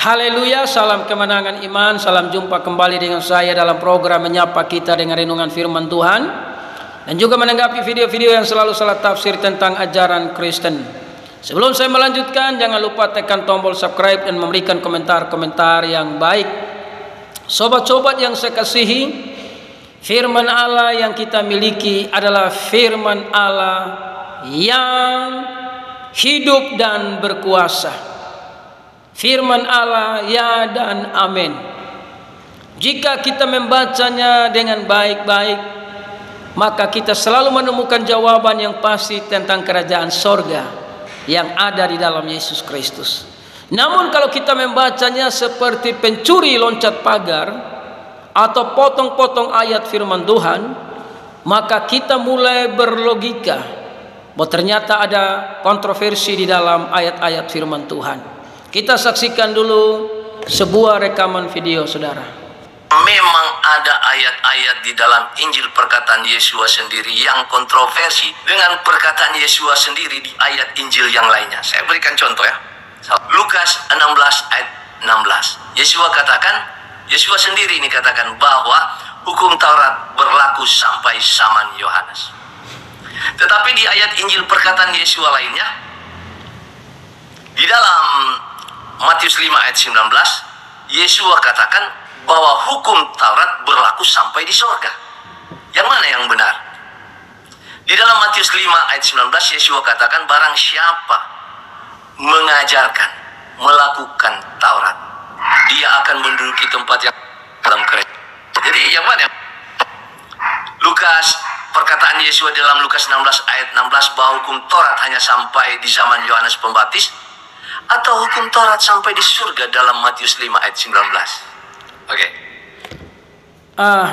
Haleluya, salam kemenangan iman, salam jumpa kembali dengan saya dalam program Menyapa Kita dengan Renungan Firman Tuhan, dan juga menanggapi video-video yang selalu salah tafsir tentang ajaran Kristen. Sebelum saya melanjutkan, jangan lupa tekan tombol subscribe dan memberikan komentar-komentar yang baik. Sobat-sobat yang saya kasihi, firman Allah yang kita miliki adalah firman Allah yang hidup dan berkuasa. Firman Allah ya dan amin. Jika kita membacanya dengan baik-baik, maka kita selalu menemukan jawaban yang pasti tentang kerajaan sorga yang ada di dalam Yesus Kristus. Namun kalau kita membacanya seperti pencuri loncat pagar atau potong-potong ayat firman Tuhan, maka kita mulai berlogika bahwa ternyata ada kontroversi di dalam ayat-ayat firman Tuhan. Kita saksikan dulu sebuah rekaman video, saudara. Memang ada ayat-ayat di dalam Injil perkataan Yesua sendiri yang kontroversi dengan perkataan Yesua sendiri di ayat Injil yang lainnya. Saya berikan contoh ya. Lukas 16 ayat 16. Yesua sendiri ini katakan bahwa hukum Taurat berlaku sampai zaman Yohanes. Tetapi di ayat Injil perkataan Yesua lainnya, di dalam Matius 5 ayat 19, Yesua katakan bahwa hukum Taurat berlaku sampai di sorga. Yang mana yang benar? Di dalam Matius 5 ayat 19, Yesua katakan barang siapa mengajarkan, melakukan Taurat, dia akan menduduki tempat yang dalam kerajaan. Jadi yang mana? Perkataan Yesua dalam Lukas 16 ayat 16 bahwa hukum Taurat hanya sampai di zaman Yohanes Pembaptis, atau hukum Taurat sampai di surga dalam Matius 5 ayat 19. Oke.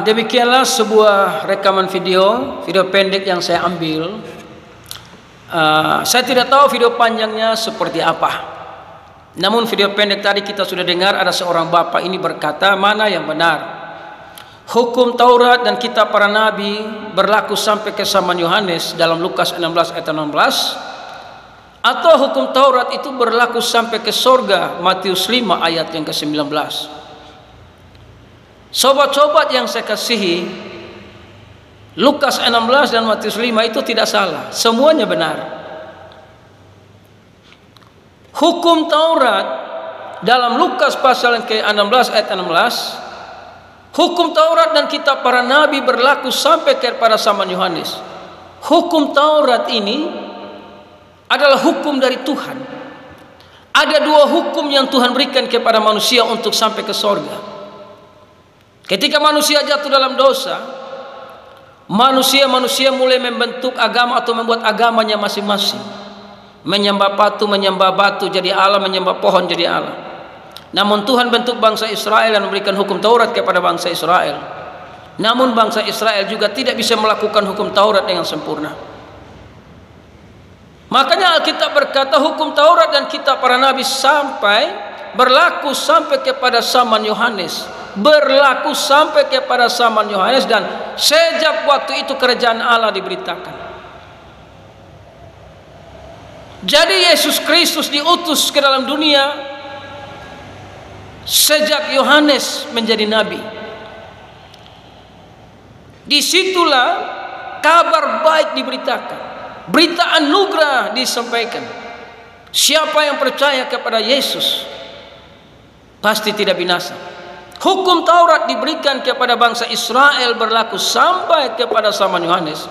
Demikianlah sebuah rekaman video pendek yang saya ambil. Saya tidak tahu video panjangnya seperti apa. Namun video pendek tadi kita sudah dengar ada seorang bapak ini berkata, mana yang benar? Hukum Taurat dan kitab para nabi berlaku sampai ke zaman Yohanes dalam Lukas 16 ayat 16, atau hukum Taurat itu berlaku sampai ke sorga Matius 5 ayat yang ke-19. Sobat-sobat yang saya kasihi, Lukas 16 dan Matius 5 itu tidak salah, semuanya benar. Hukum Taurat dalam Lukas pasal yang ke-16 ayat 16, hukum Taurat dan kitab para nabi berlaku sampai kepada zaman Yohanes. Hukum Taurat ini adalah hukum dari Tuhan. Ada dua hukum yang Tuhan berikan kepada manusia untuk sampai ke sorga. Ketika manusia jatuh dalam dosa, manusia mulai membentuk agama atau membuat agamanya masing-masing. Menyembah batu jadi Allah, menyembah pohon jadi Allah. Namun Tuhan bentuk bangsa Israel dan memberikan hukum Taurat kepada bangsa Israel. Namun bangsa Israel juga tidak bisa melakukan hukum Taurat dengan sempurna. Makanya Alkitab berkata hukum Taurat dan kitab para nabi berlaku sampai kepada zaman Yohanes. Berlaku sampai kepada zaman Yohanes, dan sejak waktu itu kerajaan Allah diberitakan. Jadi Yesus Kristus diutus ke dalam dunia sejak Yohanes menjadi nabi. Disitulah kabar baik diberitakan. Berita anugerah disampaikan. Siapa yang percaya kepada Yesus pasti tidak binasa. Hukum Taurat diberikan kepada bangsa Israel berlaku sampai kepada zaman Yohanes.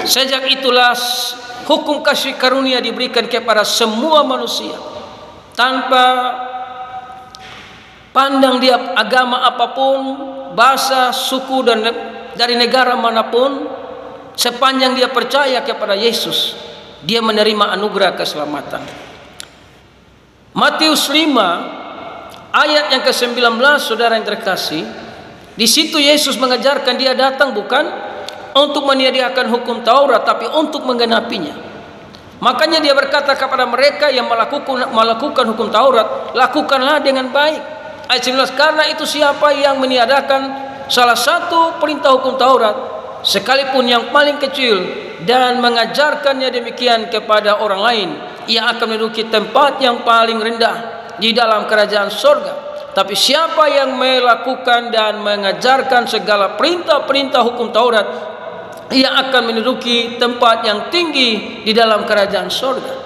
Sejak itulah hukum kasih karunia diberikan kepada semua manusia, tanpa pandang dia agama apapun, bahasa, suku, dan dari negara manapun. Sepanjang dia percaya kepada Yesus, dia menerima anugerah keselamatan. Matius 5 ayat yang ke-19, saudara yang terkasih, di situ Yesus mengajarkan dia datang bukan untuk menyediakan hukum Taurat, tapi untuk menggenapinya. Makanya dia berkata kepada mereka yang melakukan hukum Taurat, lakukanlah dengan baik. Ayat 19, karena itu siapa yang meniadakan salah satu perintah hukum Taurat, sekalipun yang paling kecil, dan mengajarkannya demikian kepada orang lain, ia akan menduduki tempat yang paling rendah. di dalam kerajaan sorga. Tapi siapa yang melakukan dan mengajarkan segala perintah-perintah hukum Taurat, ia akan menduduki tempat yang tinggi di dalam kerajaan sorga.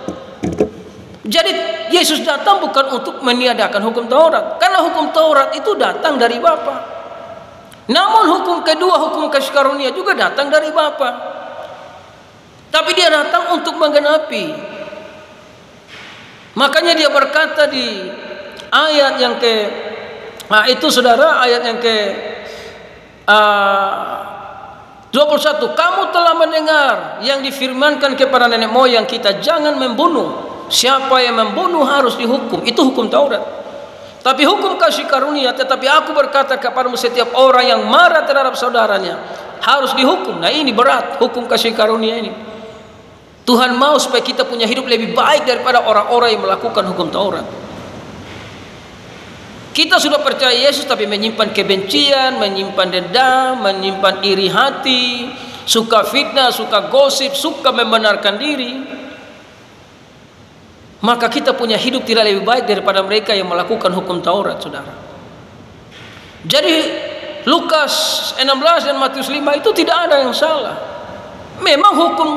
Jadi Yesus datang bukan untuk meniadakan hukum Taurat, karena hukum Taurat itu datang dari Bapa. Namun hukum kedua, hukum kasih karunia juga datang dari Bapa. Tapi dia datang untuk menggenapi. Makanya dia berkata di ayat yang itu saudara, ayat yang 21, kamu telah mendengar yang difirmankan kepada nenek moyang kita, jangan membunuh. Siapa yang membunuh harus dihukum. Itu hukum Taurat. Tapi hukum kasih karunia, tetapi aku berkata kepadamu, setiap orang yang marah terhadap saudaranya harus dihukum. Nah, ini berat hukum kasih karunia ini. Tuhan mau supaya kita punya hidup lebih baik daripada orang-orang yang melakukan hukum Taurat. Kita sudah percaya Yesus tapi menyimpan kebencian, menyimpan dendam, menyimpan iri hati, suka fitnah, suka gosip, suka membenarkan diri. Maka kita punya hidup tidak lebih baik daripada mereka yang melakukan hukum Taurat, saudara. Jadi Lukas 16 dan Matius 5 itu tidak ada yang salah. Memang hukum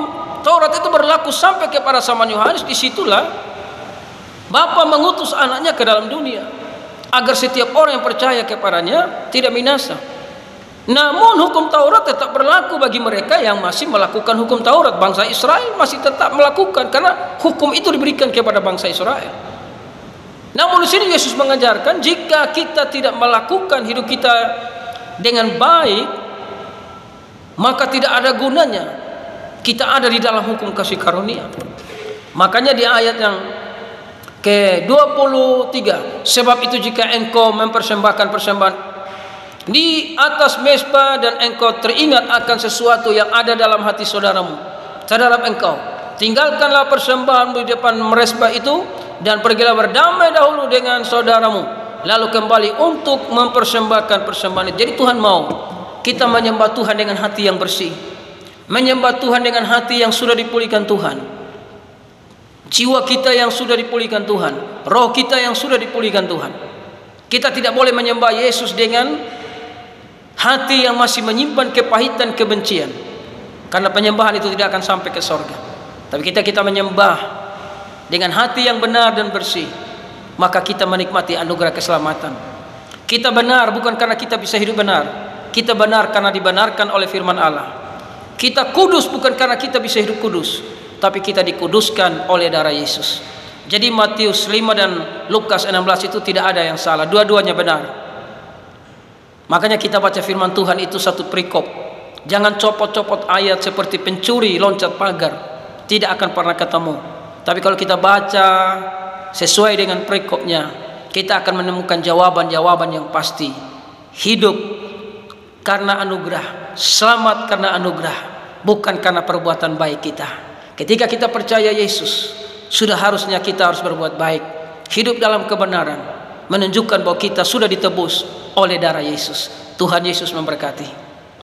Taurat itu berlaku sampai kepada zaman Yohanes. Disitulah Bapa mengutus anaknya ke dalam dunia agar setiap orang yang percaya kepadanya tidak binasa. Namun hukum Taurat tetap berlaku bagi mereka yang masih melakukan hukum Taurat. Bangsa Israel masih tetap melakukan, karena hukum itu diberikan kepada bangsa Israel. Namun di sini Yesus mengajarkan, jika kita tidak melakukan hidup kita dengan baik, maka tidak ada gunanya kita ada di dalam hukum kasih karunia. Makanya di ayat yang ke-23, sebab itu jika engkau mempersembahkan persembahan di atas mezbah dan engkau teringat akan sesuatu yang ada dalam hati saudaramu terhadap engkau, tinggalkanlah persembahan di depan mezbah itu dan pergilah berdamai dahulu dengan saudaramu, lalu kembali untuk mempersembahkan persembahan itu. Jadi Tuhan mau kita menyembah Tuhan dengan hati yang bersih, menyembah Tuhan dengan hati yang sudah dipulihkan Tuhan, jiwa kita yang sudah dipulihkan Tuhan, roh kita yang sudah dipulihkan Tuhan. Kita tidak boleh menyembah Yesus dengan hati yang masih menyimpan kepahitan, kebencian, karena penyembahan itu tidak akan sampai ke sorga. Tapi kita menyembah dengan hati yang benar dan bersih, maka kita menikmati anugerah keselamatan. Kita benar bukan karena kita bisa hidup benar, kita benar karena dibenarkan oleh firman Allah. Kita kudus bukan karena kita bisa hidup kudus, tapi kita dikuduskan oleh darah Yesus. Jadi Matius 5 dan Lukas 16 itu tidak ada yang salah, dua-duanya benar. Makanya kita baca firman Tuhan itu satu perikop. Jangan copot-copot ayat seperti pencuri loncat pagar, tidak akan pernah ketemu. Tapi kalau kita baca sesuai dengan perikopnya, kita akan menemukan jawaban-jawaban yang pasti. Hidup karena anugerah, selamat karena anugerah, bukan karena perbuatan baik kita. Ketika kita percaya Yesus, sudah harusnya kita harus berbuat baik, hidup dalam kebenaran, menunjukkan bahwa kita sudah ditebus oleh darah Yesus. Tuhan Yesus memberkati.